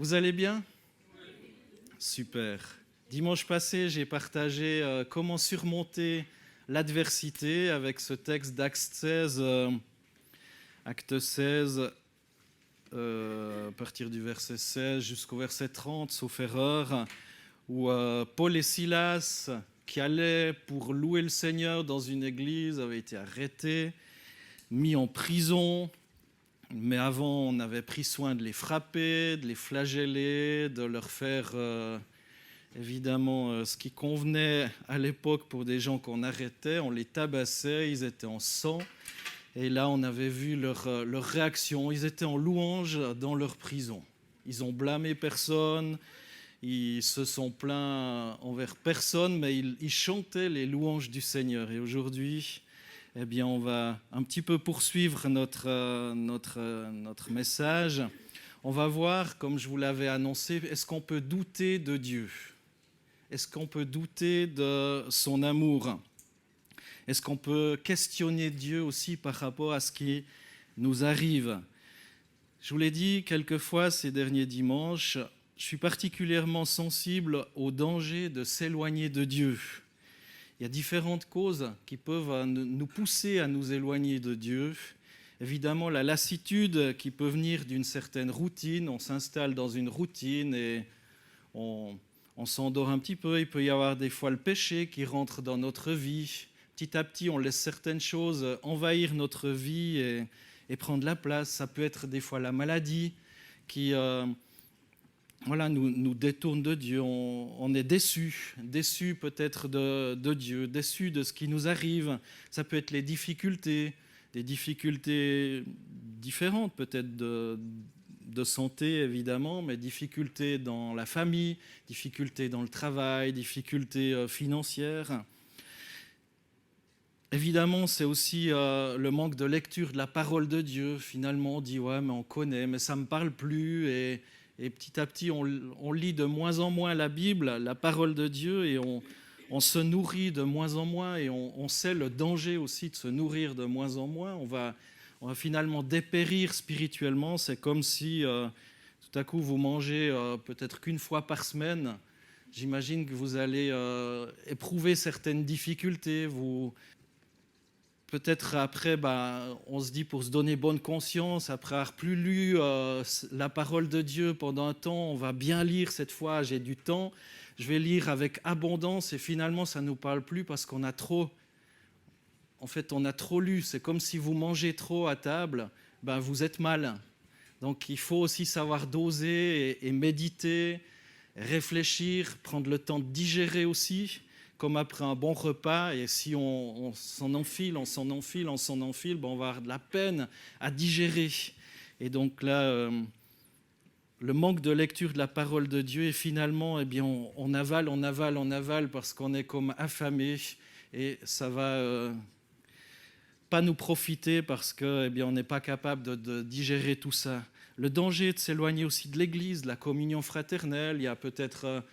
Vous allez bien? Super. Dimanche passé, j'ai partagé comment surmonter l'adversité avec ce texte Acte 16, à partir du verset 16 jusqu'au verset 30, sauf erreur, où Paul et Silas, qui allaient pour louer le Seigneur dans une église, avaient été arrêtés, mis en prison. Mais avant, on avait pris soin de les frapper, de les flageller, de leur faire évidemment ce qui convenait à l'époque pour des gens qu'on arrêtait. On les tabassait, ils étaient en sang. Et là, on avait vu leur réaction. Ils étaient en louange dans leur prison. Ils ont blâmé personne, ils se sont plaints envers personne, mais ils chantaient les louanges du Seigneur. Et aujourd'hui, eh bien, on va un petit peu poursuivre notre message. On va voir, comme je vous l'avais annoncé, est-ce qu'on peut douter de Dieu? Est-ce qu'on peut douter de son amour? Est-ce qu'on peut questionner Dieu aussi par rapport à ce qui nous arrive? Je vous l'ai dit quelques fois ces derniers dimanches, je suis particulièrement sensible au danger de s'éloigner de Dieu. Il y a différentes causes qui peuvent nous pousser à nous éloigner de Dieu. Évidemment, la lassitude qui peut venir d'une certaine routine. On s'installe dans une routine et on s'endort un petit peu. Il peut y avoir des fois le péché qui rentre dans notre vie. Petit à petit, on laisse certaines choses envahir notre vie et prendre la place. Ça peut être des fois la maladie qui nous détourne de Dieu. On est déçu peut-être de Dieu, déçu de ce qui nous arrive. Ça peut être les difficultés, des difficultés différentes peut-être de santé évidemment, mais difficultés dans la famille, difficultés dans le travail, difficultés financières. Évidemment, c'est aussi le manque de lecture de la parole de Dieu. Finalement, on dit « ouais, mais on connaît, mais ça ne me parle plus ». Et petit à petit, on lit de moins en moins la Bible, la parole de Dieu, et on se nourrit de moins en moins, et on sait le danger aussi de se nourrir de moins en moins. On va finalement dépérir spirituellement. C'est comme si tout à coup vous mangez peut-être qu'une fois par semaine. J'imagine que vous allez éprouver certaines difficultés. Peut-être après, on se dit pour se donner bonne conscience, après avoir plus lu la parole de Dieu pendant un temps, on va bien lire cette fois, j'ai du temps, je vais lire avec abondance et finalement ça ne nous parle plus parce qu'on a trop. En fait, on a trop lu. C'est comme si vous mangez trop à table, vous êtes mal. Donc il faut aussi savoir doser et méditer, réfléchir, prendre le temps de digérer aussi, comme après un bon repas, et si on s'en enfile, on va avoir de la peine à digérer. Et donc là, le manque de lecture de la parole de Dieu, et finalement, on avale, parce qu'on est comme affamé, et ça va pas nous profiter parce qu'on n'est pas capable de digérer tout ça. Le danger de s'éloigner aussi de l'Église, de la communion fraternelle, il y a peut-être,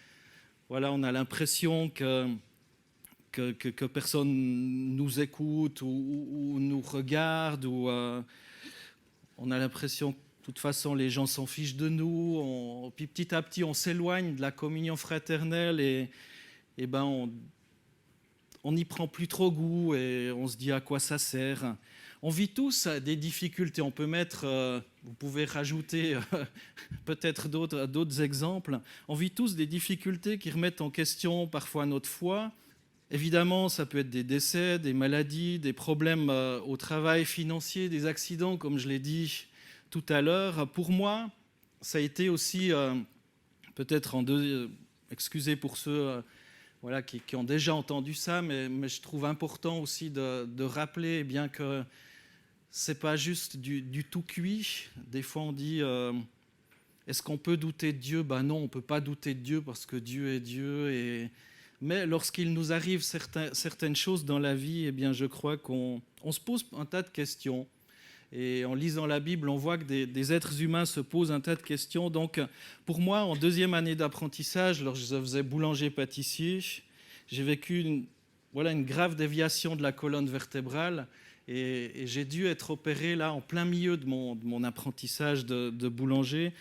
on a l'impression que personne nous écoute ou nous regarde, ou on a l'impression que de toute façon les gens s'en fichent de nous. Puis petit à petit on s'éloigne de la communion fraternelle et on n'y prend plus trop goût et on se dit à quoi ça sert. On vit tous des difficultés. On peut mettre, vous pouvez rajouter peut-être d'autres exemples. On vit tous des difficultés qui remettent en question parfois notre foi. Évidemment, ça peut être des décès, des maladies, des problèmes au travail, financiers, des accidents, comme je l'ai dit tout à l'heure. Pour moi, ça a été aussi, peut-être excusez pour ceux qui ont déjà entendu ça, mais je trouve important aussi de rappeler bien que ce n'est pas juste du tout cuit. Des fois, on dit est-ce qu'on peut douter de Dieu? Non, on ne peut pas douter de Dieu parce que Dieu est Dieu. Mais lorsqu'il nous arrive certaines choses dans la vie, je crois qu'on se pose un tas de questions. Et en lisant la Bible, on voit que des êtres humains se posent un tas de questions. Donc, pour moi, en deuxième année d'apprentissage, lorsque je faisais boulanger-pâtissier, j'ai vécu une grave déviation de la colonne vertébrale. Et j'ai dû être opéré là, en plein milieu de mon apprentissage de boulanger,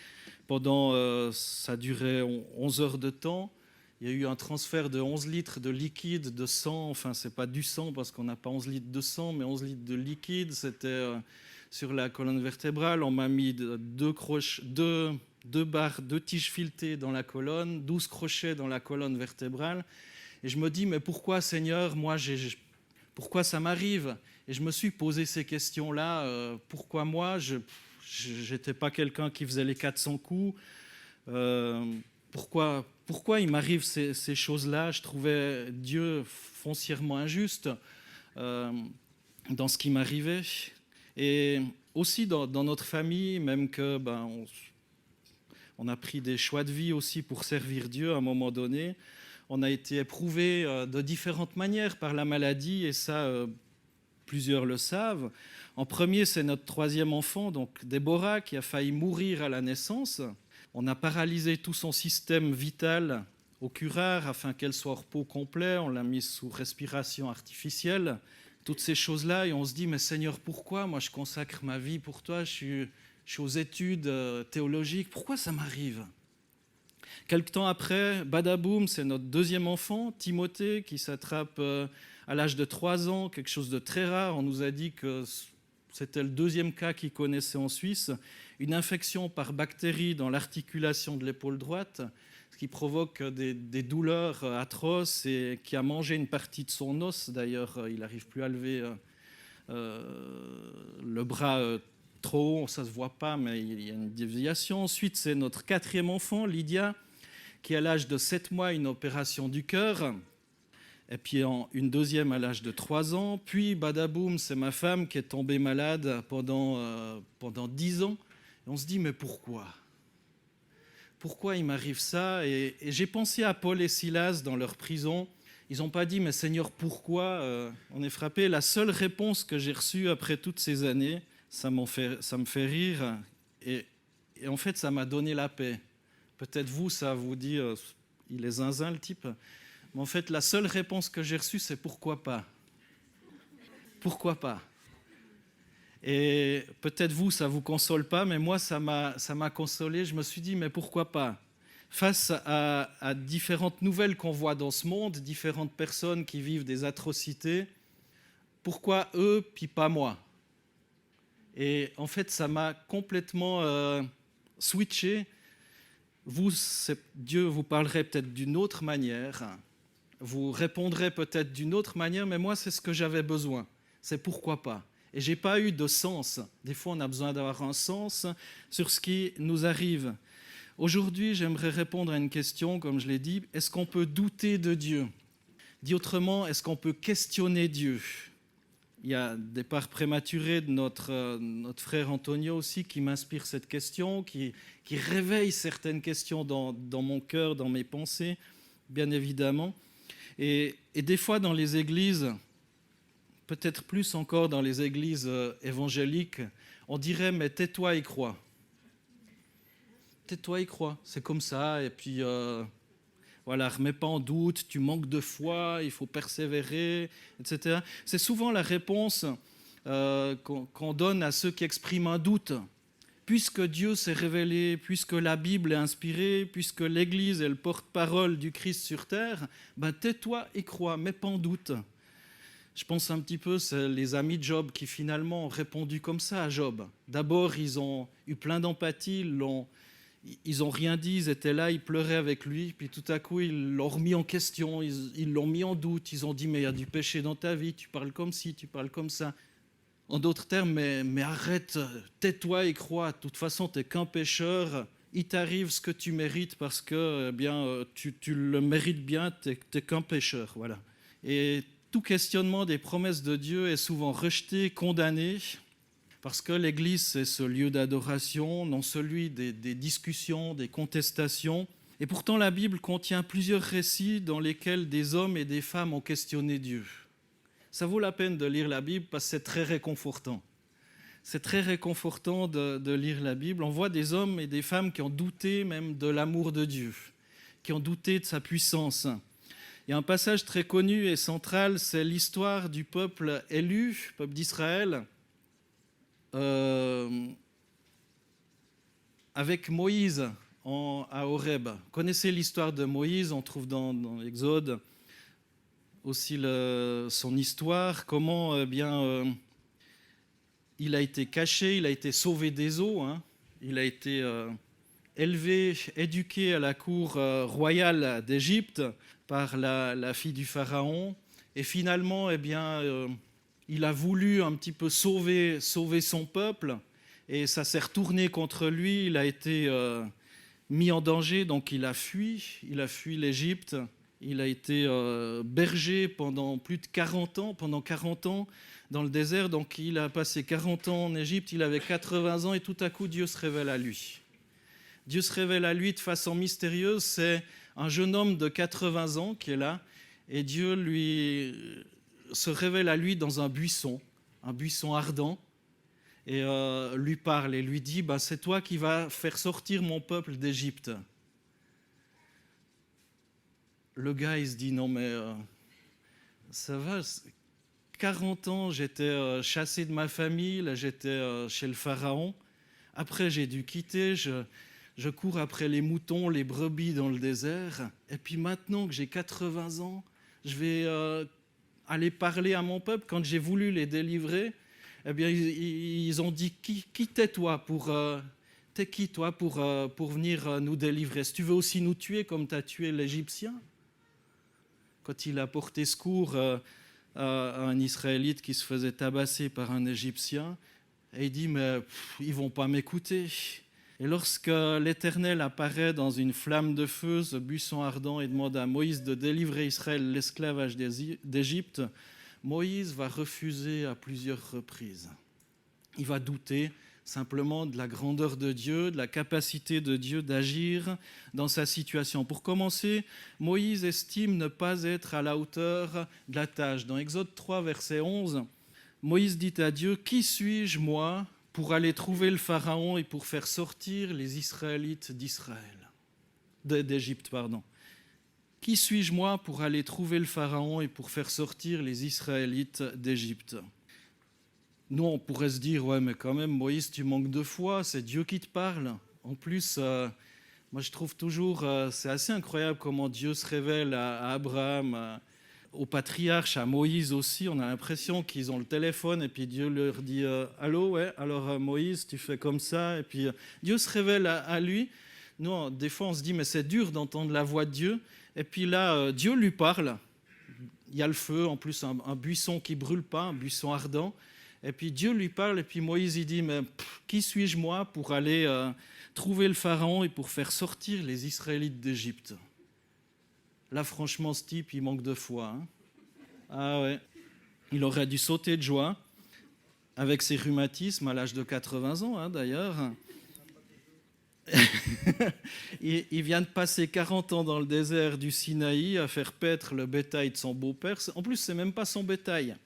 Ça durait 11 heures de temps. Il y a eu un transfert de 11 litres de liquide, de sang. Enfin, ce n'est pas du sang parce qu'on n'a pas 11 litres de sang, mais 11 litres de liquide. C'était sur la colonne vertébrale. On m'a mis deux barres, 2 tiges filetées dans la colonne, 12 crochets dans la colonne vertébrale. Et je me dis, mais pourquoi, Seigneur, pourquoi ça m'arrive? Et je me suis posé ces questions-là. Pourquoi moi? Je n'étais pas quelqu'un qui faisait les 400 coups. Pourquoi il m'arrive ces choses-là? Je trouvais Dieu foncièrement injuste dans ce qui m'arrivait. Et aussi dans notre famille, même que on a pris des choix de vie aussi pour servir Dieu à un moment donné. On a été éprouvé de différentes manières par la maladie, et ça, plusieurs le savent. En premier, c'est notre 3e enfant, donc Déborah, qui a failli mourir à la naissance. On a paralysé tout son système vital au curare afin qu'elle soit au repos complet. On l'a mise sous respiration artificielle. Toutes ces choses-là, et on se dit, mais Seigneur, pourquoi? Moi, je consacre ma vie pour toi, je suis aux études théologiques. Pourquoi ça m'arrive? Quelque temps après, badaboum, c'est notre 2e enfant, Timothée, qui s'attrape à l'âge de 3 ans, quelque chose de très rare. On nous a dit que c'était le 2e cas qu'il connaissait en Suisse, une infection par bactérie dans l'articulation de l'épaule droite, ce qui provoque des douleurs atroces et qui a mangé une partie de son os. D'ailleurs, il n'arrive plus à lever le bras trop haut, ça ne se voit pas, mais il y a une déviation. Ensuite, c'est notre 4e enfant, Lydia, qui à l'âge de 7 mois, une opération du cœur. Et puis une 2e à l'âge de 3 ans. Puis, badaboum, c'est ma femme qui est tombée malade pendant 10 ans. Et on se dit, mais pourquoi? Pourquoi il m'arrive ça? Et j'ai pensé à Paul et Silas dans leur prison. Ils n'ont pas dit, mais Seigneur, pourquoi? On est frappé. La seule réponse que j'ai reçue après toutes ces années, ça me fait rire. Et en fait, ça m'a donné la paix. Peut-être vous, ça vous dit, il est zinzin le type. Mais en fait, la seule réponse que j'ai reçue, c'est pourquoi pas? Pourquoi pas? Et peut-être vous, ça ne vous console pas, mais moi, ça m'a consolé. Je me suis dit, mais pourquoi pas? Face à différentes nouvelles qu'on voit dans ce monde, différentes personnes qui vivent des atrocités, pourquoi eux, puis pas moi? Et en fait, ça m'a complètement switché. Dieu vous parlerait peut-être d'une autre manière, vous répondrez peut-être d'une autre manière, mais moi, c'est ce que j'avais besoin. C'est pourquoi pas. Et je n'ai pas eu de sens. Des fois, on a besoin d'avoir un sens sur ce qui nous arrive. Aujourd'hui, j'aimerais répondre à une question, comme je l'ai dit. Est-ce qu'on peut douter de Dieu? Dit autrement, est-ce qu'on peut questionner Dieu? Il y a des parts prématurées de notre frère Antonio aussi qui m'inspire cette question, qui réveille certaines questions dans mon cœur, dans mes pensées, bien évidemment. Et des fois, dans les églises, peut-être plus encore dans les églises évangéliques, on dirait « mais tais-toi et crois ». Tais-toi et crois, c'est comme ça, et puis voilà, remets pas en doute, tu manques de foi, il faut persévérer, etc. C'est souvent la réponse qu'on donne à ceux qui expriment un doute. Puisque Dieu s'est révélé, puisque la Bible est inspirée, puisque l'Église est le porte-parole du Christ sur terre, tais-toi et crois, mets pas en doute. Je pense un petit peu, c'est les amis de Job qui finalement ont répondu comme ça à Job. D'abord, ils ont eu plein d'empathie, ils n'ont rien dit, ils étaient là, ils pleuraient avec lui, puis tout à coup, ils l'ont remis en question, ils l'ont mis en doute, ils ont dit « mais il y a du péché dans ta vie, tu parles comme ci, tu parles comme ça ». En d'autres termes, mais arrête, tais-toi et crois, de toute façon, tu n'es qu'un pécheur, il t'arrive ce que tu mérites parce que tu le mérites bien, tu n'es qu'un pécheur. Voilà. Et tout questionnement des promesses de Dieu est souvent rejeté, condamné, parce que l'Église, c'est ce lieu d'adoration, non celui des discussions, des contestations. Et pourtant, la Bible contient plusieurs récits dans lesquels des hommes et des femmes ont questionné Dieu. Ça vaut la peine de lire la Bible parce que c'est très réconfortant. C'est très réconfortant de lire la Bible. On voit des hommes et des femmes qui ont douté même de l'amour de Dieu, qui ont douté de sa puissance. Il y a un passage très connu et central, c'est l'histoire du peuple élu, peuple d'Israël, avec Moïse. à Horeb. Vous connaissez l'histoire de Moïse, on trouve dans l'Exode aussi son histoire, comment il a été caché, il a été sauvé des eaux, hein. Il a été élevé, éduqué à la cour royale d'Égypte par la fille du Pharaon. Et finalement, il a voulu un petit peu sauver son peuple. Et ça s'est retourné contre lui. Il a été mis en danger, donc il a fui l'Égypte. Il a été berger pendant plus de 40 ans, dans le désert. Donc il a passé 40 ans en Égypte, il avait 80 ans et tout à coup Dieu se révèle à lui. Dieu se révèle à lui de façon mystérieuse. C'est un jeune homme de 80 ans qui est là et Dieu lui se révèle à lui dans un buisson ardent et lui parle et lui dit c'est toi qui vas faire sortir mon peuple d'Égypte. Le gars, il se dit, non mais ça va, 40 ans, j'étais chassé de ma famille, là j'étais chez le Pharaon. Après, j'ai dû quitter, je cours après les moutons, les brebis dans le désert. Et puis maintenant que j'ai 80 ans, je vais aller parler à mon peuple. Quand j'ai voulu les délivrer, ils ont dit, qui t'es toi t'es qui toi pour venir nous délivrer? Si tu veux aussi nous tuer comme tu as tué l'Égyptien? Quand il a porté secours à un Israélite qui se faisait tabasser par un Égyptien, et il dit, mais ils ne vont pas m'écouter. Et lorsque l'Éternel apparaît dans une flamme de feu, ce buisson ardent, et demande à Moïse de délivrer Israël de l'esclavage d'Égypte, Moïse va refuser à plusieurs reprises. Il va douter simplement de la grandeur de Dieu, de la capacité de Dieu d'agir dans sa situation. Pour commencer, Moïse estime ne pas être à la hauteur de la tâche. Dans Exode 3, verset 11, Moïse dit à Dieu, « Qui suis-je, moi, pour aller trouver le Pharaon et pour faire sortir les Israélites d'Égypte, pardon. Qui suis-je, moi, pour aller trouver le Pharaon et pour faire sortir les Israélites d'Égypte ?» Nous, on pourrait se dire, ouais, mais quand même, Moïse, tu manques de foi, c'est Dieu qui te parle. En plus, moi, je trouve toujours, c'est assez incroyable comment Dieu se révèle à Abraham, au patriarche, à Moïse aussi. On a l'impression qu'ils ont le téléphone et puis Dieu leur dit, allô, ouais, alors Moïse, tu fais comme ça. Et puis Dieu se révèle à lui. Nous, des fois, on se dit, mais c'est dur d'entendre la voix de Dieu. Et puis là, Dieu lui parle. Il y a le feu, en plus, un buisson qui ne brûle pas, un buisson ardent. Et puis Dieu lui parle, et puis Moïse il dit, mais qui suis-je moi pour aller trouver le Pharaon et pour faire sortir les Israélites d'Égypte? Là, franchement, ce type, il manque de foi. Hein. Ah ouais, il aurait dû sauter de joie, avec ses rhumatismes à l'âge de 80 ans, hein, d'ailleurs. Il vient de passer 40 ans dans le désert du Sinaï à faire paître le bétail de son beau-père. En plus, c'est même pas son bétail.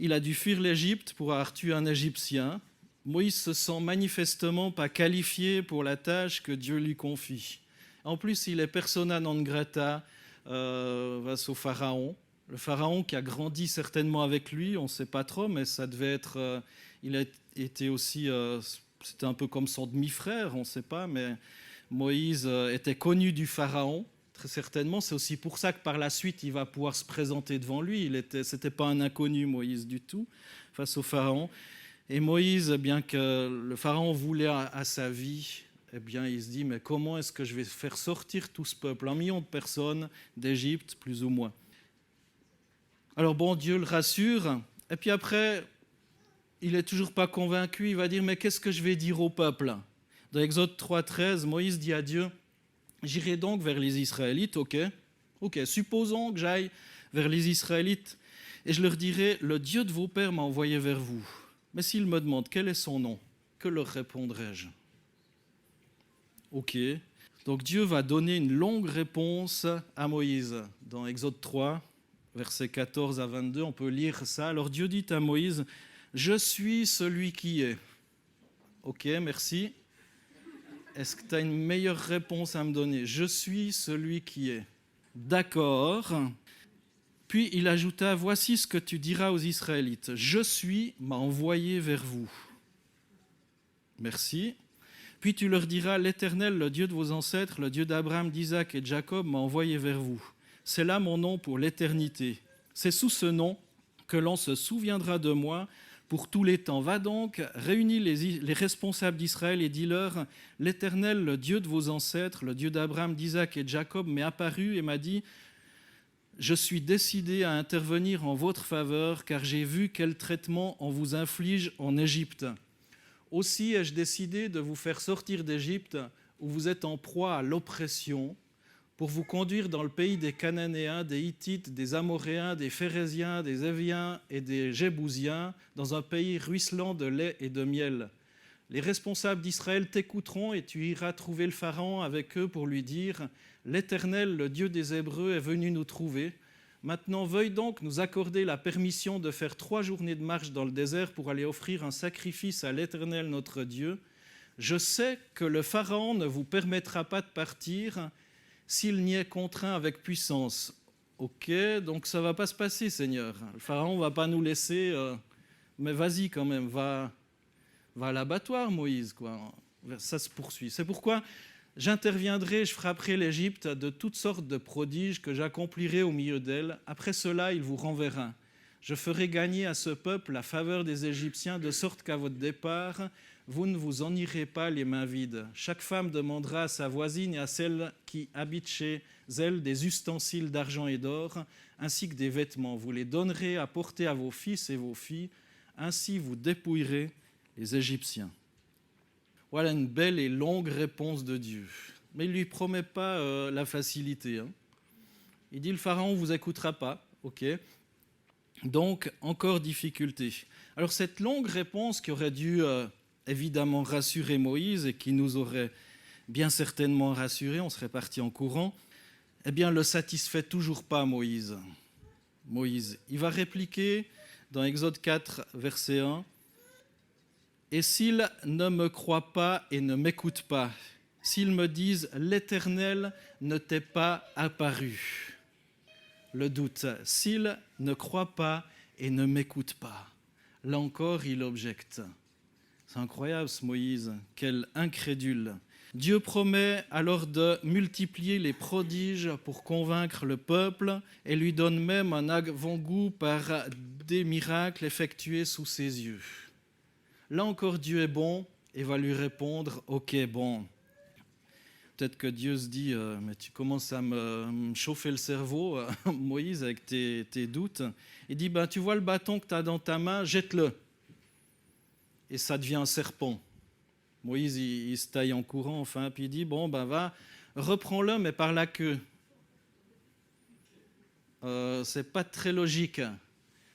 Il a dû fuir l'Égypte pour avoir tué un Égyptien. Moïse se sent manifestement pas qualifié pour la tâche que Dieu lui confie. En plus, il est persona non grata face au Pharaon. Le Pharaon qui a grandi certainement avec lui, on ne sait pas trop, mais ça devait être... il a été aussi... c'était un peu comme son demi-frère, on ne sait pas, mais Moïse était connu du Pharaon. Très certainement, c'est aussi pour ça que par la suite, il va pouvoir se présenter devant lui. C'était pas un inconnu, Moïse, du tout, face au Pharaon. Et Moïse, bien que le Pharaon voulait à sa vie, eh bien, il se dit, mais comment est-ce que je vais faire sortir tout ce peuple, 1 million de personnes d'Égypte, plus ou moins. Alors bon, Dieu le rassure. Et puis après, il n'est toujours pas convaincu. Il va dire, mais qu'est-ce que je vais dire au peuple? Dans Exode 3,13, Moïse dit à Dieu, j'irai donc vers les Israélites, ok, supposons que j'aille vers les Israélites et je leur dirai, le Dieu de vos pères m'a envoyé vers vous. Mais s'ils me demandent quel est son nom, que leur répondrai-je? Ok, donc Dieu va donner une longue réponse à Moïse. Dans Exode 3, versets 14 à 22, on peut lire ça. Alors Dieu dit à Moïse, je suis celui qui est. Ok, merci. Est-ce que tu as une meilleure réponse à me donner? Je suis celui qui est. D'accord. Puis il ajouta, voici ce que tu diras aux Israélites. Je suis m'a envoyé vers vous. Merci. Puis tu leur diras, l'Éternel, le Dieu de vos ancêtres, le Dieu d'Abraham, d'Isaac et de Jacob, m'a envoyé vers vous. C'est là mon nom pour l'éternité. C'est sous ce nom que l'on se souviendra de moi pour tous les temps. Va donc, réunis les responsables d'Israël et dis-leur, l'Éternel, le Dieu de vos ancêtres, le Dieu d'Abraham, d'Isaac et de Jacob, m'est apparu et m'a dit, je suis décidé à intervenir en votre faveur, car j'ai vu quel traitement on vous inflige en Égypte. Aussi ai-je décidé de vous faire sortir d'Égypte, où vous êtes en proie à l'oppression, pour vous conduire dans le pays des Cananéens, des Hittites, des Amoréens, des Phéréziens, des Éviens et des Jébousiens, dans un pays ruisselant de lait et de miel. Les responsables d'Israël t'écouteront et tu iras trouver le Pharaon avec eux pour lui dire « L'Éternel, le Dieu des Hébreux, est venu nous trouver. Maintenant, veuille donc nous accorder la permission de faire 3 journées de marche dans le désert pour aller offrir un sacrifice à l'Éternel, notre Dieu. Je sais que le Pharaon ne vous permettra pas de partir, s'il n'y est contraint avec puissance. » Ok, donc ça ne va pas se passer, Seigneur. Le Pharaon ne va pas nous laisser, mais vas-y quand même, va à l'abattoir, Moïse, quoi. Ça se poursuit. C'est pourquoi j'interviendrai, je frapperai l'Égypte de toutes sortes de prodiges que j'accomplirai au milieu d'elle. Après cela, il vous renverra. Je ferai gagner à ce peuple la faveur des Égyptiens, de sorte qu'à votre départ, vous ne vous en irez pas les mains vides. Chaque femme demandera à sa voisine et à celle qui habite chez elle des ustensiles d'argent et d'or, ainsi que des vêtements. Vous les donnerez à porter à vos fils et vos filles. Ainsi, vous dépouillerez les Égyptiens. Voilà une belle et longue réponse de Dieu. Mais il ne lui promet pas la facilité. Il dit, le Pharaon ne vous écoutera pas. Ok. Donc, encore difficulté. Alors, cette longue réponse qui aurait dû évidemment rassurer Moïse et qui nous aurait bien certainement rassuré, on serait parti en courant, eh bien, ne le satisfait toujours pas Moïse. Il va répliquer dans Exode 4, verset 1, « Et s'ils ne me croient pas et ne m'écoutent pas, s'ils me disent, l'Éternel ne t'est pas apparu. » Le doute, s'ils ne croient pas et ne m'écoutent pas. Là encore, il objecte. C'est incroyable ce Moïse, quel incrédule. Dieu promet alors de multiplier les prodiges pour convaincre le peuple et lui donne même un avant-goût par des miracles effectués sous ses yeux. Là encore, Dieu est bon et va lui répondre « Ok, bon ». Peut-être que Dieu se dit « Mais tu commences à me chauffer le cerveau, Moïse, avec tes doutes. » Il dit « Tu vois le bâton que tu as dans ta main, jette-le. » Et ça devient un serpent. Moïse, il se taille en courant, enfin, puis il dit, va, reprends-le, mais par la queue. C'est pas très logique,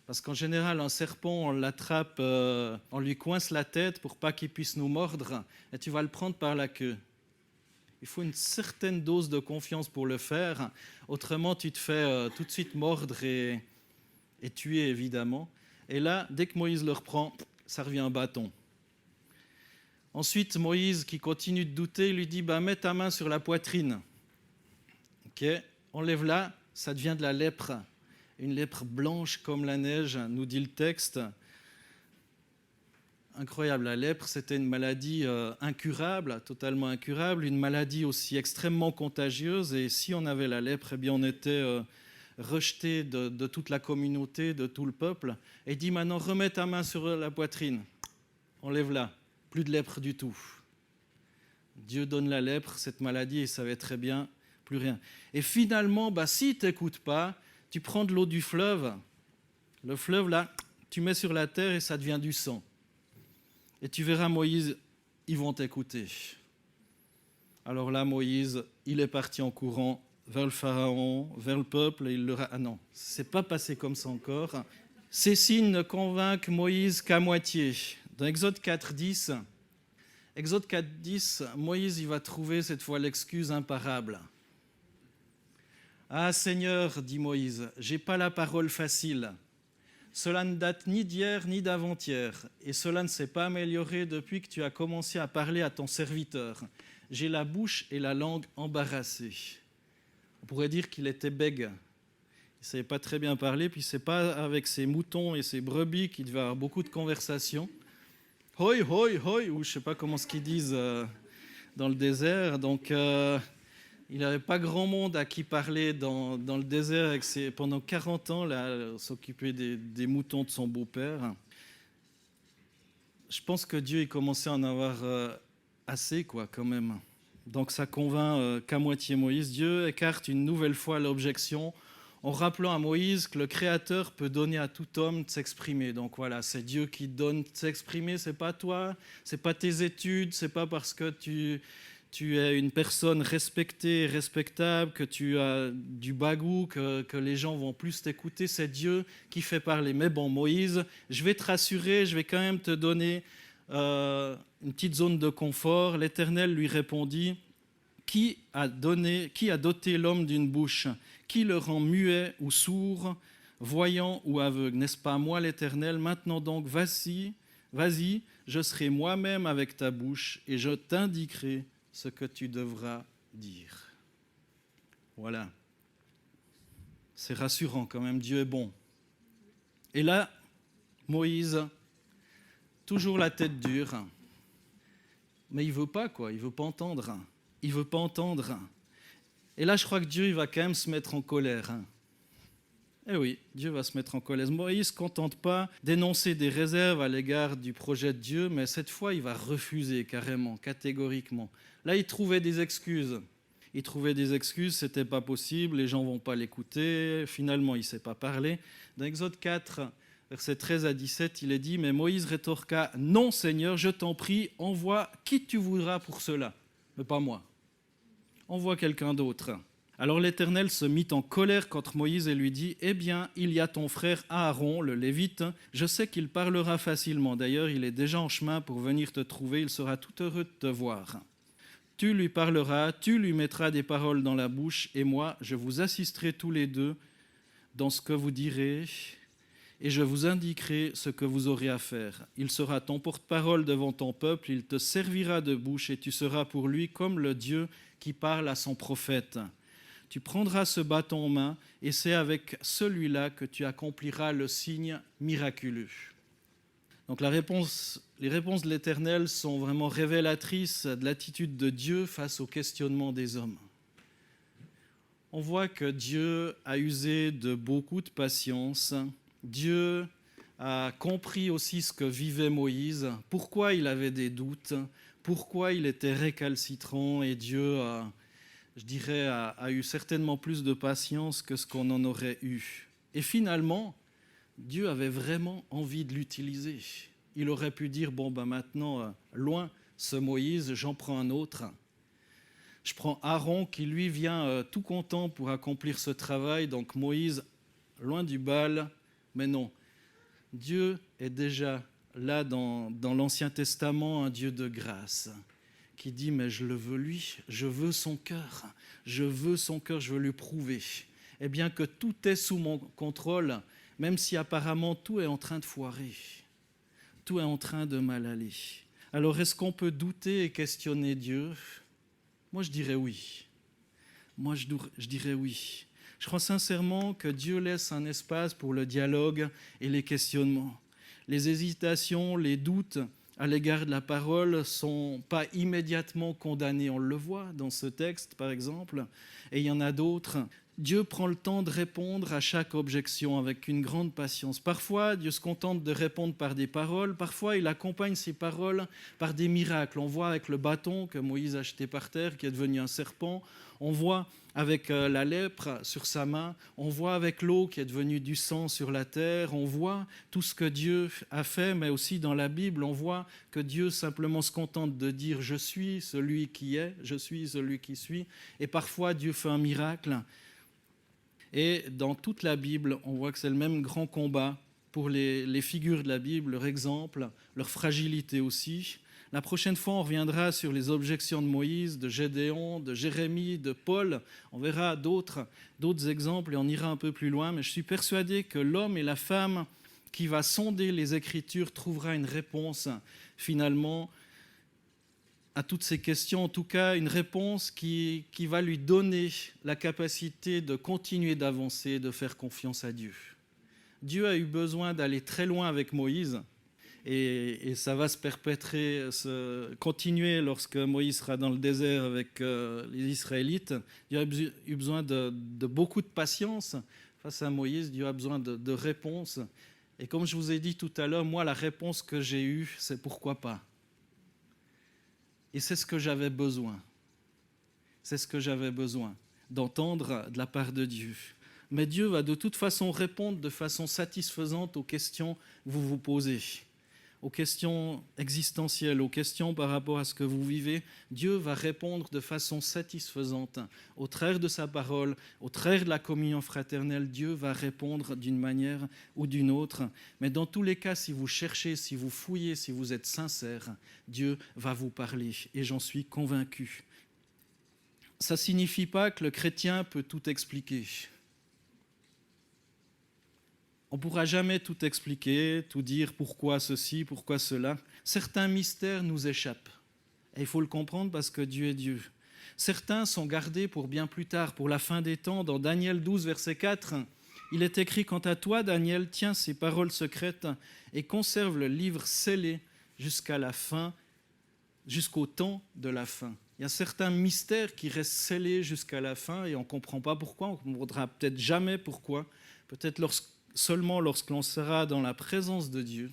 parce qu'en général, un serpent, on l'attrape, on lui coince la tête pour pas qu'il puisse nous mordre, et tu vas le prendre par la queue. Il faut une certaine dose de confiance pour le faire, autrement tu te fais tout de suite mordre et tuer, évidemment. Et là, dès que Moïse le reprend, ça revient un bâton. Ensuite, Moïse, qui continue de douter, lui dit, mets ta main sur la poitrine. Ok, enlève-la, ça devient de la lèpre. Une lèpre blanche comme la neige, nous dit le texte. Incroyable, la lèpre, c'était une maladie incurable, totalement incurable, une maladie aussi extrêmement contagieuse. Et si on avait la lèpre, eh bien on était rejeté de toute la communauté, de tout le peuple. Et il dit maintenant, remets ta main sur la poitrine, enlève-la. Plus de lèpre du tout. Dieu donne la lèpre, cette maladie, il savait très bien, plus rien. Et finalement, si tu n'écoutes pas, tu prends de l'eau du fleuve. Le fleuve, là, tu mets sur la terre et ça devient du sang. Et tu verras, Moïse, ils vont t'écouter. Alors là, Moïse, il est parti en courant vers le Pharaon, vers le peuple, et il leur a... Ah non, c'est pas passé comme ça encore. Ces signes ne convainquent Moïse qu'à moitié. Dans Exode 4.10, Moïse il va trouver cette fois l'excuse imparable. « Ah Seigneur, dit Moïse, j'ai pas la parole facile. Cela ne date ni d'hier ni d'avant-hier, et cela ne s'est pas amélioré depuis que tu as commencé à parler à ton serviteur. J'ai la bouche et la langue embarrassées. » On pourrait dire qu'il était bègue. Il ne savait pas très bien parler, puis c'est pas avec ses moutons et ses brebis qu'il devait avoir beaucoup de conversations. Hoi, hoi, hoi, ou je ne sais pas comment ce qu'ils disent dans le désert. Donc, il n'avait pas grand monde à qui parler dans le désert pendant 40 ans, là, s'occuper des moutons de son beau-père. Je pense que Dieu il commençait à en avoir assez, quoi, quand même. Donc ça convainc qu'à moitié Moïse. Dieu écarte une nouvelle fois l'objection en rappelant à Moïse que le Créateur peut donner à tout homme de s'exprimer. Donc voilà, c'est Dieu qui donne de s'exprimer, c'est pas toi, c'est pas tes études, c'est pas parce que tu es une personne respectée, respectable, que tu as du bagou, que les gens vont plus t'écouter. C'est Dieu qui fait parler. Mais bon, Moïse, je vais te rassurer, je vais quand même te donner une petite zone de confort. L'Éternel lui répondit, qui a doté l'homme d'une bouche? Qui le rend muet ou sourd, voyant ou aveugle? N'est-ce pas moi l'Éternel? Maintenant donc, vas-y, je serai moi-même avec ta bouche et je t'indiquerai ce que tu devras dire. Voilà. C'est rassurant quand même, Dieu est bon. Et là, Moïse, toujours la tête dure, mais il veut pas, quoi. Il veut pas entendre. Il veut pas entendre. Et là, je crois que Dieu il va quand même se mettre en colère. Eh oui, Dieu va se mettre en colère. Moïse ne se contente pas d'énoncer des réserves à l'égard du projet de Dieu, mais cette fois, il va refuser carrément, catégoriquement. Là, il trouvait des excuses. C'était pas possible, les gens vont pas l'écouter. Finalement, il sait pas parler. Dans Exode 4, versets 13 à 17, il est dit, mais Moïse rétorqua, non Seigneur, je t'en prie, envoie qui tu voudras pour cela, mais pas moi. Envoie quelqu'un d'autre. Alors l'Éternel se mit en colère contre Moïse et lui dit, eh bien, il y a ton frère Aaron, le Lévite, je sais qu'il parlera facilement. D'ailleurs, il est déjà en chemin pour venir te trouver, il sera tout heureux de te voir. Tu lui parleras, tu lui mettras des paroles dans la bouche, et moi, je vous assisterai tous les deux dans ce que vous direz, et je vous indiquerai ce que vous aurez à faire. Il sera ton porte-parole devant ton peuple, il te servira de bouche, et tu seras pour lui comme le Dieu qui parle à son prophète. Tu prendras ce bâton en main, et c'est avec celui-là que tu accompliras le signe miraculeux. Donc les réponses de l'Éternel sont vraiment révélatrices de l'attitude de Dieu face au questionnement des hommes. On voit que Dieu a usé de beaucoup de patience. Dieu a compris aussi ce que vivait Moïse, pourquoi il avait des doutes, pourquoi il était récalcitrant, et Dieu a eu certainement plus de patience que ce qu'on en aurait eu. Et finalement, Dieu avait vraiment envie de l'utiliser. Il aurait pu dire, maintenant, loin ce Moïse, j'en prends un autre. Je prends Aaron qui, lui, vient tout content pour accomplir ce travail. Donc Moïse, loin du Baal, mais non. Dieu est déjà là dans l'Ancien Testament, un Dieu de grâce, qui dit, mais je le veux lui, je veux son cœur, je veux lui prouver. Et bien que tout est sous mon contrôle, même si apparemment tout est en train de foirer, tout est en train de mal aller. Alors est-ce qu'on peut douter et questionner Dieu? Moi je dirais oui. Je dirais oui. Je crois sincèrement que Dieu laisse un espace pour le dialogue et les questionnements. Les hésitations, les doutes à l'égard de la parole ne sont pas immédiatement condamnés. On le voit dans ce texte, par exemple, et il y en a d'autres. Dieu prend le temps de répondre à chaque objection avec une grande patience. Parfois, Dieu se contente de répondre par des paroles. Parfois, il accompagne ses paroles par des miracles. On voit avec le bâton que Moïse a jeté par terre, qui est devenu un serpent. On voit avec la lèpre sur sa main. On voit avec l'eau qui est devenue du sang sur la terre. On voit tout ce que Dieu a fait, mais aussi dans la Bible, on voit que Dieu simplement se contente de dire « Je suis celui qui est, je suis celui qui suis ». Et parfois, Dieu fait un miracle. Et dans toute la Bible, on voit que c'est le même grand combat pour les figures de la Bible, leur exemple, leur fragilité aussi. La prochaine fois, on reviendra sur les objections de Moïse, de Gédéon, de Jérémie, de Paul. On verra d'autres exemples et on ira un peu plus loin. Mais je suis persuadé que l'homme et la femme qui va sonder les Écritures trouvera une réponse finalement à toutes ces questions, en tout cas une réponse qui va lui donner la capacité de continuer d'avancer, de faire confiance à Dieu. Dieu a eu besoin d'aller très loin avec Moïse, Et ça va se perpétrer, continuer lorsque Moïse sera dans le désert avec les Israélites. Dieu a eu besoin de beaucoup de patience face à Moïse. Dieu a besoin de réponses. Et comme je vous ai dit tout à l'heure, moi, la réponse que j'ai eue, c'est pourquoi pas. Et c'est ce que j'avais besoin. C'est ce que j'avais besoin d'entendre de la part de Dieu. Mais Dieu va de toute façon répondre de façon satisfaisante aux questions que vous vous posez, aux questions existentielles, aux questions par rapport à ce que vous vivez. Dieu va répondre de façon satisfaisante. Au travers de sa parole, au travers de la communion fraternelle, Dieu va répondre d'une manière ou d'une autre. Mais dans tous les cas, si vous cherchez, si vous fouillez, si vous êtes sincère, Dieu va vous parler. Et j'en suis convaincu. Ça ne signifie pas que le chrétien peut tout expliquer. On ne pourra jamais tout expliquer, tout dire pourquoi ceci, pourquoi cela. Certains mystères nous échappent. Et il faut le comprendre parce que Dieu est Dieu. Certains sont gardés pour bien plus tard, pour la fin des temps. Dans Daniel 12, verset 4, il est écrit « Quant à toi, Daniel, tiens ces paroles secrètes et conserve le livre scellé jusqu'à la fin, jusqu'au temps de la fin. » Il y a certains mystères qui restent scellés jusqu'à la fin et on ne comprend pas pourquoi, on ne comprendra peut-être jamais pourquoi, peut-être seulement lorsque l'on sera dans la présence de Dieu.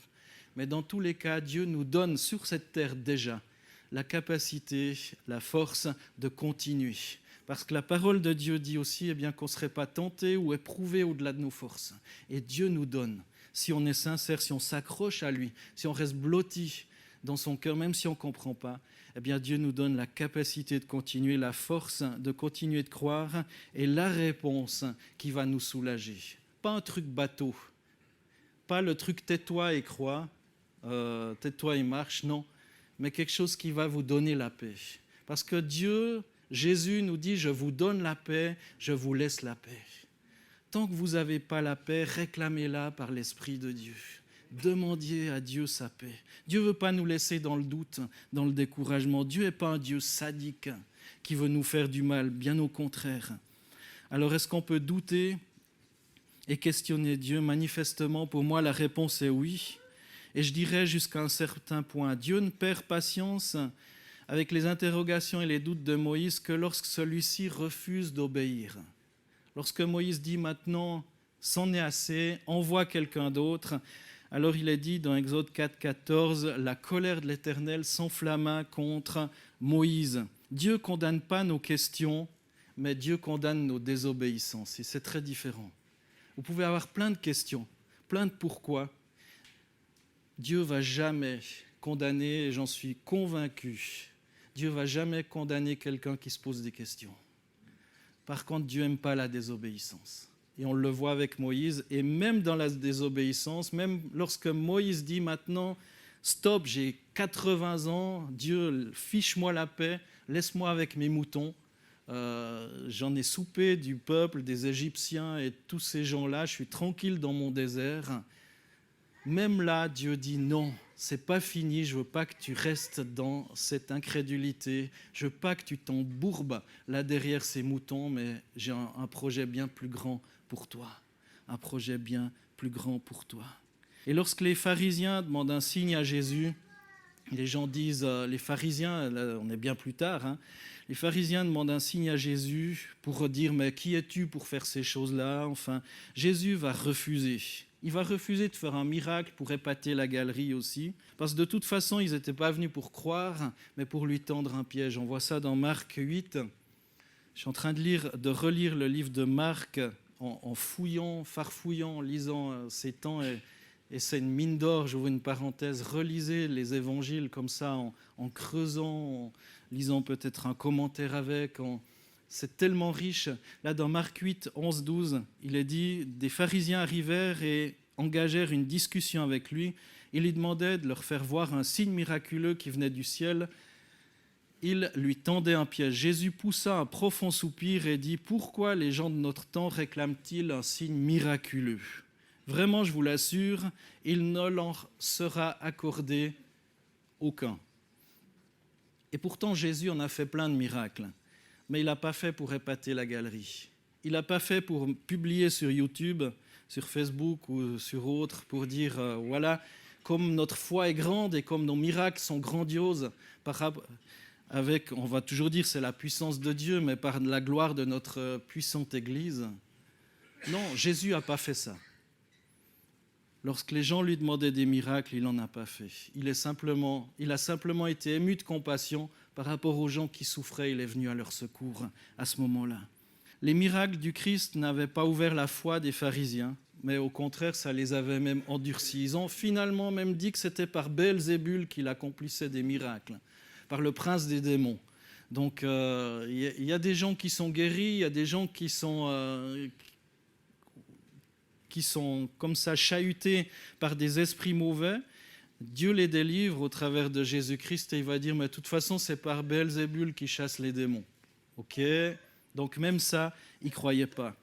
Mais dans tous les cas, Dieu nous donne sur cette terre déjà la capacité, la force de continuer. Parce que la parole de Dieu dit aussi qu'on ne serait pas tenté ou éprouvé au-delà de nos forces. Et Dieu nous donne, si on est sincère, si on s'accroche à lui, si on reste blotti dans son cœur, même si on ne comprend pas, Dieu nous donne la capacité de continuer, la force de continuer de croire et la réponse qui va nous soulager. Pas un truc bateau, pas le truc tais-toi et crois, tais-toi et marche, non, mais quelque chose qui va vous donner la paix. Parce que Dieu, Jésus nous dit « Je vous donne la paix, je vous laisse la paix ». Tant que vous n'avez pas la paix, réclamez-la par l'Esprit de Dieu. Demandiez à Dieu sa paix. Dieu ne veut pas nous laisser dans le doute, dans le découragement. Dieu n'est pas un Dieu sadique qui veut nous faire du mal, bien au contraire. Alors est-ce qu'on peut douter et questionner Dieu? Manifestement, pour moi, la réponse est oui. Et je dirais jusqu'à un certain point, Dieu ne perd patience avec les interrogations et les doutes de Moïse que lorsque celui-ci refuse d'obéir. Lorsque Moïse dit maintenant, c'en est assez, envoie quelqu'un d'autre, alors il est dit dans Exode 4, 14, la colère de l'Éternel s'enflamma contre Moïse. Dieu ne condamne pas nos questions, mais Dieu condamne nos désobéissances. Et c'est très différent. Vous pouvez avoir plein de questions, plein de pourquoi. Dieu ne va jamais condamner, et j'en suis convaincu, Dieu ne va jamais condamner quelqu'un qui se pose des questions. Par contre, Dieu n'aime pas la désobéissance. Et on le voit avec Moïse. Et même dans la désobéissance, même lorsque Moïse dit maintenant, stop, j'ai 80 ans, Dieu, fiche-moi la paix, laisse-moi avec mes moutons. J'en ai soupé du peuple, des Égyptiens et tous ces gens-là, je suis tranquille dans mon désert. Même là, Dieu dit non, c'est pas fini, je veux pas que tu restes dans cette incrédulité, je veux pas que tu t'embourbes là derrière ces moutons, mais j'ai un projet bien plus grand pour toi, un projet bien plus grand pour toi. Et lorsque les pharisiens demandent un signe à Jésus, les gens disent, les pharisiens, là, on est bien plus tard, les pharisiens demandent un signe à Jésus pour dire, mais qui es-tu pour faire ces choses-là? Enfin, Jésus va refuser. Il va refuser de faire un miracle pour épater la galerie aussi, parce que de toute façon, ils n'étaient pas venus pour croire, mais pour lui tendre un piège. On voit ça dans Marc 8. Je suis en train de relire le livre de Marc en fouillant, farfouillant, en lisant ces temps, et c'est une mine d'or, j'ouvre une parenthèse. Relisez les évangiles comme ça, en creusant, en lisant peut-être un commentaire avec, c'est tellement riche. Là, dans Marc 8, 11, 12, il est dit « Des pharisiens arrivèrent et engagèrent une discussion avec lui. Il lui demandait de leur faire voir un signe miraculeux qui venait du ciel. Il lui tendait un piège. Jésus poussa un profond soupir et dit « Pourquoi les gens de notre temps réclament-ils un signe miraculeux ? Vraiment, je vous l'assure, il ne leur sera accordé aucun. » Et pourtant, Jésus en a fait plein de miracles. Mais il n'a pas fait pour épater la galerie. Il n'a pas fait pour publier sur YouTube, sur Facebook ou sur autre, pour dire voilà comme notre foi est grande et comme nos miracles sont grandioses, on va toujours dire c'est la puissance de Dieu, mais par la gloire de notre puissante Église. Non, Jésus n'a pas fait ça. Lorsque les gens lui demandaient des miracles, il n'en a pas fait. Il a simplement été ému de compassion par rapport aux gens qui souffraient. Il est venu à leur secours à ce moment-là. Les miracles du Christ n'avaient pas ouvert la foi des pharisiens, mais au contraire, ça les avait même endurcis. Ils ont finalement même dit que c'était par Belzébul qu'il accomplissait des miracles, par le prince des démons. Donc il y a des gens qui sont guéris, il y a des gens qui sont comme ça chahutés par des esprits mauvais. Dieu les délivre au travers de Jésus-Christ et il va dire, mais de toute façon, c'est par Belzébul qui chasse les démons. Ok ? Donc même ça, ils ne croyaient pas.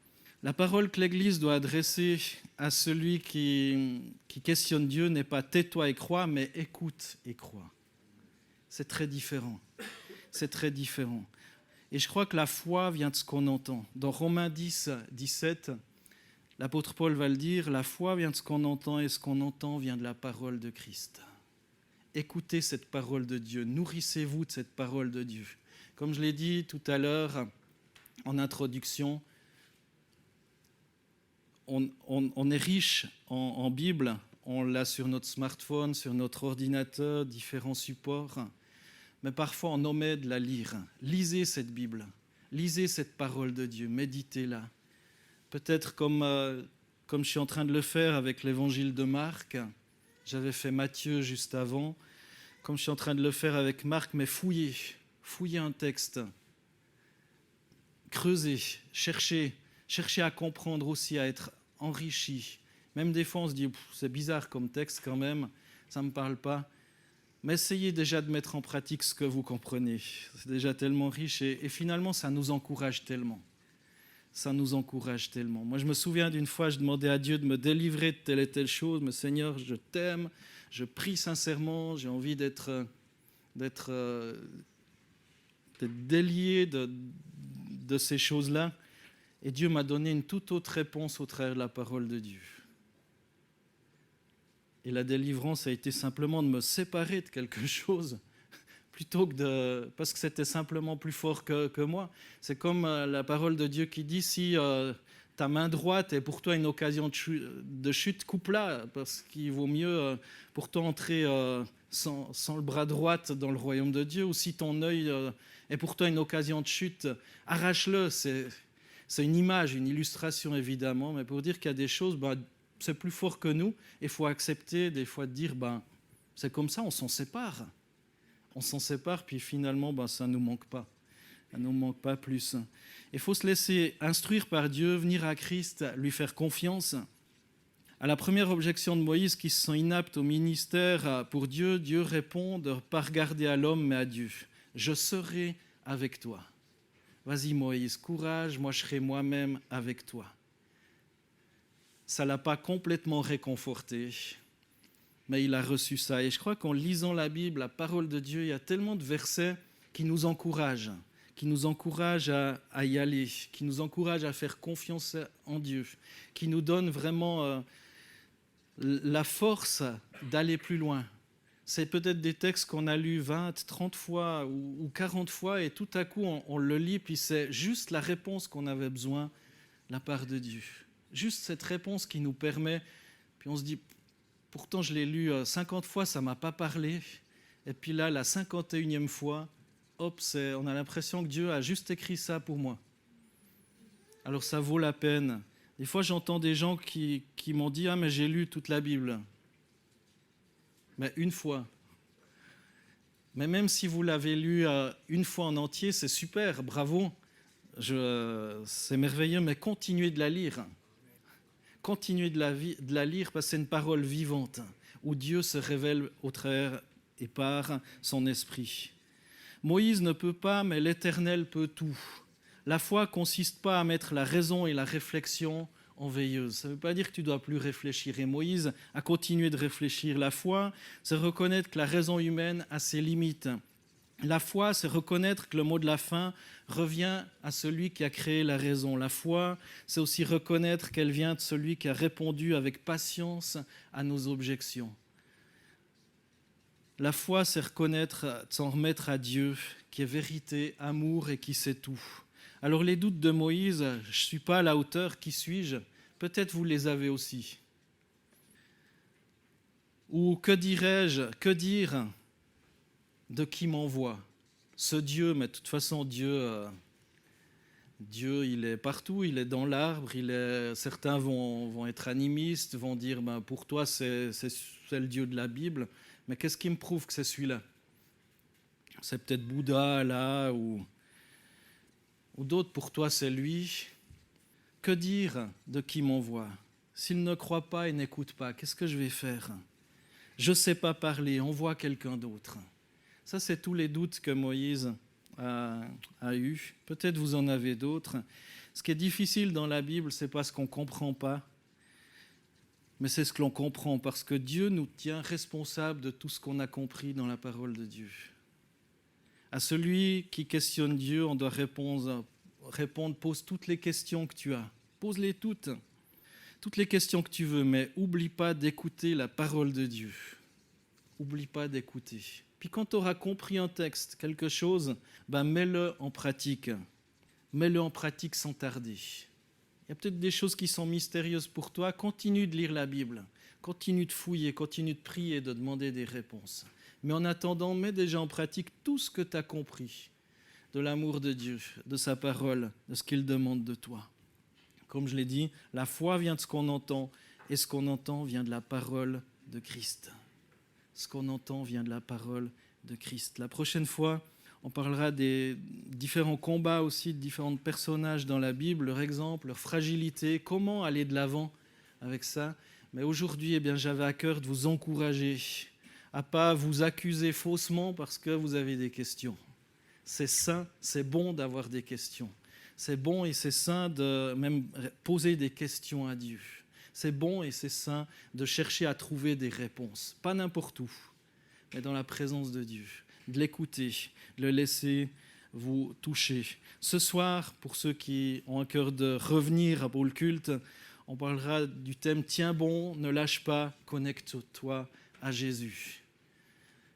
La parole que l'Église doit adresser à celui qui questionne Dieu n'est pas « tais-toi et crois », mais « écoute et crois ». C'est très différent. C'est très différent. Et je crois que la foi vient de ce qu'on entend. Dans Romains 10, 17, l'apôtre Paul va le dire, la foi vient de ce qu'on entend et ce qu'on entend vient de la parole de Christ. Écoutez cette parole de Dieu, nourrissez-vous de cette parole de Dieu. Comme je l'ai dit tout à l'heure en introduction, on est riche en Bible, on l'a sur notre smartphone, sur notre ordinateur, différents supports, mais parfois on omet de la lire. Lisez cette Bible, lisez cette parole de Dieu, méditez-la. Peut-être comme je suis en train de le faire avec l'évangile de Marc, j'avais fait Matthieu juste avant, comme je suis en train de le faire avec Marc, mais fouillez un texte, creusez, cherchez à comprendre aussi, à être enrichi. Même des fois, on se dit, c'est bizarre comme texte quand même, ça ne me parle pas. Mais essayez déjà de mettre en pratique ce que vous comprenez. C'est déjà tellement riche et finalement, ça nous encourage tellement. Ça nous encourage tellement. Moi, je me souviens d'une fois, je demandais à Dieu de me délivrer de telle et telle chose. Mais Seigneur, je t'aime, je prie sincèrement, j'ai envie d'être délié de ces choses-là. Et Dieu m'a donné une toute autre réponse au travers de la parole de Dieu. Et la délivrance a été simplement de me séparer de quelque chose, plutôt que parce que c'était simplement plus fort que moi. C'est comme la parole de Dieu qui dit, si ta main droite est pour toi une occasion de chute, coupe-la, parce qu'il vaut mieux pour toi entrer sans le bras droit dans le royaume de Dieu, ou si ton œil est pour toi une occasion de chute, arrache-le. C'est une image, une illustration évidemment, mais pour dire qu'il y a des choses, c'est plus fort que nous, et il faut accepter des fois de dire, c'est comme ça, on s'en sépare. On s'en sépare, puis finalement, ça ne nous manque pas. Ça ne nous manque pas plus. Il faut se laisser instruire par Dieu, venir à Christ, lui faire confiance. À la première objection de Moïse, qui se sent inapte au ministère pour Dieu, Dieu répond de ne pas regarder à l'homme, mais à Dieu. Je serai avec toi. Vas-y Moïse, courage, moi je serai moi-même avec toi. Ça ne l'a pas complètement réconforté, mais il a reçu ça. Et je crois qu'en lisant la Bible, la parole de Dieu, il y a tellement de versets qui nous encouragent à y aller, qui nous encouragent à faire confiance en Dieu, qui nous donnent vraiment la force d'aller plus loin. C'est peut-être des textes qu'on a lus 20, 30 fois ou 40 fois et tout à coup on le lit puis c'est juste la réponse qu'on avait besoin de la part de Dieu. Juste cette réponse qui nous permet, puis on se dit, pourtant je l'ai lu 50 fois, ça ne m'a pas parlé. Et puis là, la 51e fois, hop, on a l'impression que Dieu a juste écrit ça pour moi. Alors ça vaut la peine. Des fois, j'entends des gens qui m'ont dit, mais j'ai lu toute la Bible. Mais une fois. Mais même si vous l'avez lu une fois en entier, c'est super, bravo. C'est merveilleux, mais continuez de la lire. Continuez de la lire parce que c'est une parole vivante où Dieu se révèle au travers et par son esprit. Moïse ne peut pas, mais l'Éternel peut tout. La foi ne consiste pas à mettre la raison et la réflexion en veilleuse. Ça ne veut pas dire que tu ne dois plus réfléchir. Et Moïse a continué de réfléchir. La foi, c'est reconnaître que la raison humaine a ses limites. La foi, c'est reconnaître que le mot de la fin revient à celui qui a créé la raison. La foi, c'est aussi reconnaître qu'elle vient de celui qui a répondu avec patience à nos objections. La foi, c'est reconnaître, s'en remettre à Dieu, qui est vérité, amour et qui sait tout. Alors les doutes de Moïse, je ne suis pas à la hauteur, qui suis-je? Peut-être vous les avez aussi. Ou que dirais-je, que dire de qui m'envoie? Ce Dieu, mais de toute façon, Dieu, il est partout, il est dans l'arbre, certains vont être animistes, vont dire pour toi c'est le Dieu de la Bible, mais qu'est-ce qui me prouve que c'est celui-là? C'est peut-être Bouddha là, ou d'autres, pour toi c'est lui. Que dire de qui m'envoie? S'il ne croit pas et n'écoute pas, qu'est-ce que je vais faire? Je ne sais pas parler, envoie quelqu'un d'autre. Ça, c'est tous les doutes que Moïse a eu. Peut-être vous en avez d'autres. Ce qui est difficile dans la Bible, ce n'est pas ce qu'on ne comprend pas, mais c'est ce que l'on comprend, parce que Dieu nous tient responsables de tout ce qu'on a compris dans la parole de Dieu. À celui qui questionne Dieu, on doit répondre, pose toutes les questions que tu as. Pose-les toutes les questions que tu veux, mais oublie pas d'écouter la parole de Dieu. Oublie pas d'écouter. Puis quand tu auras compris un texte, quelque chose, mets-le en pratique. Mets-le en pratique sans tarder. Il y a peut-être des choses qui sont mystérieuses pour toi. Continue de lire la Bible. Continue de fouiller, continue de prier, de demander des réponses. Mais en attendant, mets déjà en pratique tout ce que tu as compris de l'amour de Dieu, de sa parole, de ce qu'il demande de toi. Comme je l'ai dit, la foi vient de ce qu'on entend, et ce qu'on entend vient de la parole de Christ. Ce qu'on entend vient de la parole de Christ. La prochaine fois, on parlera des différents combats aussi, de différents personnages dans la Bible, leur exemple, leur fragilité, comment aller de l'avant avec ça. Mais aujourd'hui, j'avais à cœur de vous encourager à ne pas vous accuser faussement parce que vous avez des questions. C'est sain, c'est bon d'avoir des questions. C'est bon et c'est sain de même poser des questions à Dieu. C'est bon et c'est sain de chercher à trouver des réponses. Pas n'importe où, mais dans la présence de Dieu. De l'écouter, de le laisser vous toucher. Ce soir, pour ceux qui ont un cœur de revenir pour le culte, on parlera du thème « Tiens bon, ne lâche pas, connecte-toi à Jésus ».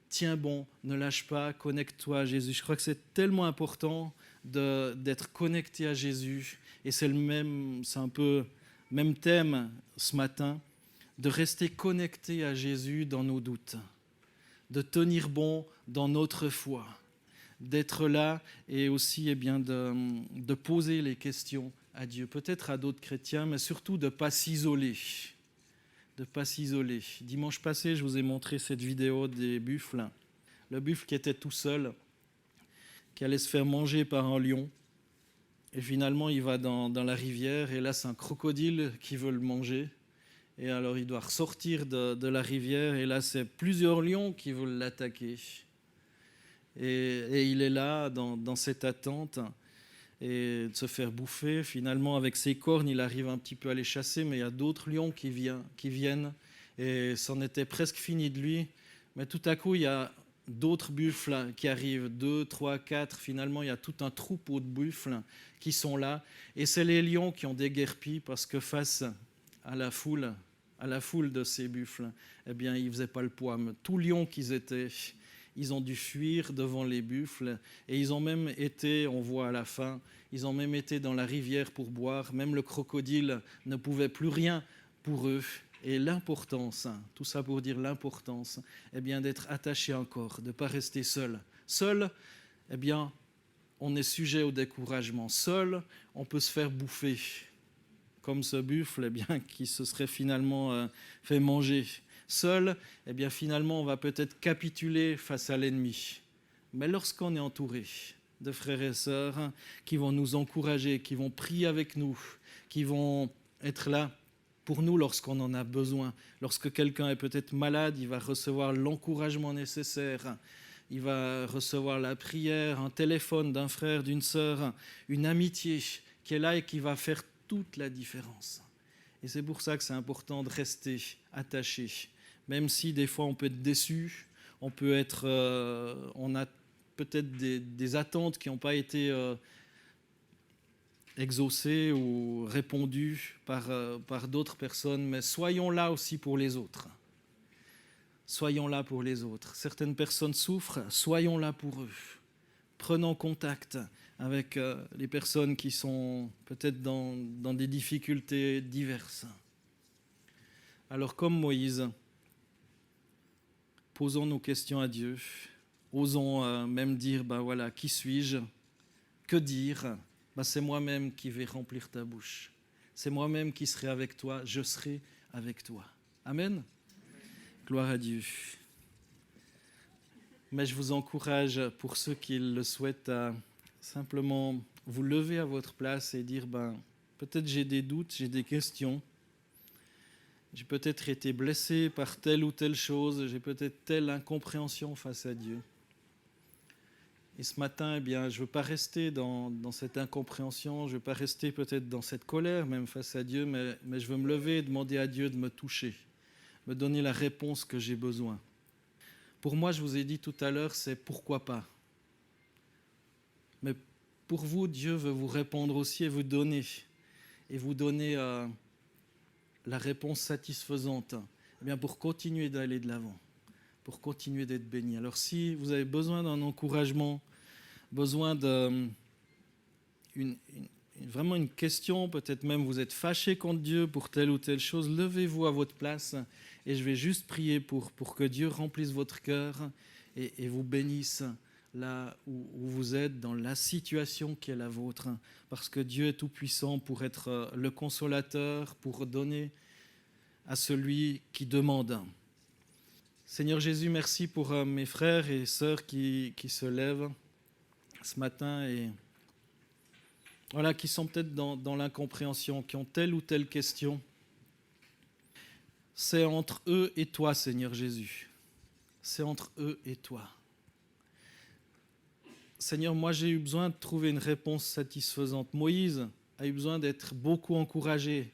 Tiens bon, ne lâche pas, connecte-toi à Jésus. Je crois que c'est tellement important d'être connecté à Jésus. Et c'est un peu le même thème ce matin, de rester connecté à Jésus dans nos doutes, de tenir bon dans notre foi, d'être là et aussi de poser les questions à Dieu, peut-être à d'autres chrétiens, mais surtout de ne pas s'isoler. Dimanche passé, je vous ai montré cette vidéo des buffles. Le buffle qui était tout seul, qui allait se faire manger par un lion. Et finalement, il va dans la rivière, et là, c'est un crocodile qui veut le manger. Et alors, il doit ressortir de la rivière, et là, c'est plusieurs lions qui veulent l'attaquer. Et il est là, dans cette attente, et de se faire bouffer. Finalement, avec ses cornes, il arrive un petit peu à les chasser, mais il y a d'autres lions qui viennent, et c'en était presque fini de lui. Mais tout à coup, il y a d'autres buffles qui arrivent, 2, 3, 4. Finalement, il y a tout un troupeau de buffles qui sont là. Et c'est les lions qui ont déguerpi, parce que face à la foule de ces buffles, ils ne faisaient pas le poids. Mais tous lions qu'ils étaient, ils ont dû fuir devant les buffles, et ils ont même été, on voit à la fin, ils ont même été dans la rivière pour boire. Même le crocodile ne pouvait plus rien pour eux. Et l'importance, tout ça pour dire l'importance, d'être attaché encore, de ne pas rester seul. Seul, on est sujet au découragement. Seul, on peut se faire bouffer, comme ce buffle qui se serait finalement fait manger. Seul, finalement, on va peut-être capituler face à l'ennemi. Mais lorsqu'on est entouré de frères et sœurs qui vont nous encourager, qui vont prier avec nous, qui vont être là pour nous lorsqu'on en a besoin. Lorsque quelqu'un est peut-être malade, il va recevoir l'encouragement nécessaire. Il va recevoir la prière, un téléphone d'un frère, d'une sœur, une amitié qui est là et qui va faire toute la différence. Et c'est pour ça que c'est important de rester attaché. Même si des fois on peut être déçu, on a peut-être des attentes qui n'ont pas été exaucées ou répondues par d'autres personnes, mais soyons là aussi pour les autres. soyons là pour les autres. Certaines personnes souffrent, soyons là pour eux. Prenons contact avec les personnes qui sont peut-être dans des difficultés diverses. Alors comme Moïse, posons nos questions à Dieu. Osons même dire, voilà, qui suis-je? Que dire? C'est moi-même qui vais remplir ta bouche. C'est moi-même qui serai avec toi, je serai avec toi. Amen. Gloire à Dieu. Mais je vous encourage, pour ceux qui le souhaitent, à simplement vous lever à votre place et dire, peut-être j'ai des doutes, j'ai des questions. J'ai peut-être été blessé par telle ou telle chose, j'ai peut-être telle incompréhension face à Dieu. Et ce matin, je ne veux pas rester dans cette incompréhension, je ne veux pas rester peut-être dans cette colère même face à Dieu, mais je veux me lever et demander à Dieu de me toucher, me donner la réponse que j'ai besoin. Pour moi, je vous ai dit tout à l'heure, c'est pourquoi pas. Mais pour vous, Dieu veut vous répondre aussi et vous donner la réponse satisfaisante pour continuer d'aller de l'avant, pour continuer d'être béni. Alors si vous avez besoin d'un encouragement, besoin vraiment une question, peut-être même vous êtes fâché contre Dieu pour telle ou telle chose, levez-vous à votre place et je vais juste prier pour que Dieu remplisse votre cœur et vous bénisse là où vous êtes, dans la situation qui est la vôtre, parce que Dieu est tout-puissant pour être le consolateur, pour donner à celui qui demande. Seigneur Jésus, merci pour mes frères et sœurs qui se lèvent ce matin et voilà, qui sont peut-être dans l'incompréhension, qui ont telle ou telle question. C'est entre eux et toi, Seigneur Jésus. C'est entre eux et toi. Seigneur, moi j'ai eu besoin de trouver une réponse satisfaisante. Moïse a eu besoin d'être beaucoup encouragé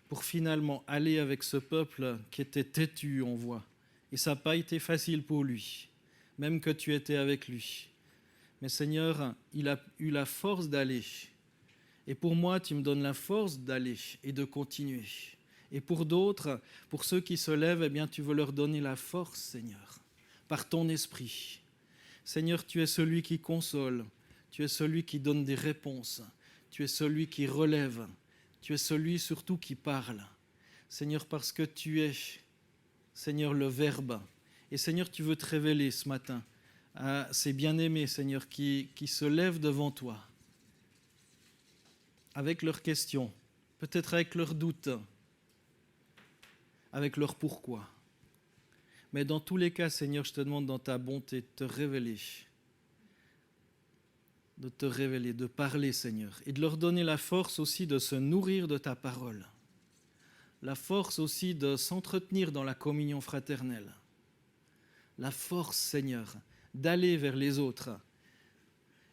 pour finalement aller avec ce peuple qui était têtu, on voit. Et ça n'a pas été facile pour lui, même que tu étais avec lui. Mais Seigneur, il a eu la force d'aller. Et pour moi, tu me donnes la force d'aller et de continuer. Et pour d'autres, pour ceux qui se lèvent, tu veux leur donner la force, Seigneur, par ton esprit. Seigneur, tu es celui qui console, tu es celui qui donne des réponses, tu es celui qui relève, tu es celui surtout qui parle. Seigneur, parce que tu es, Seigneur, le Verbe. Et Seigneur, tu veux te révéler ce matin à ces bien-aimés, Seigneur, qui se lèvent devant toi, avec leurs questions, peut-être avec leurs doutes, avec leur pourquoi. Mais dans tous les cas, Seigneur, je te demande dans ta bonté de te révéler, de parler, Seigneur, et de leur donner la force aussi de se nourrir de ta parole, la force aussi de s'entretenir dans la communion fraternelle, la force, Seigneur, d'aller vers les autres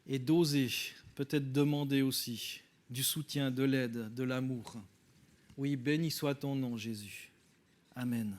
et d'oser peut-être demander aussi du soutien, de l'aide, de l'amour. Oui, béni soit ton nom, Jésus. Amen.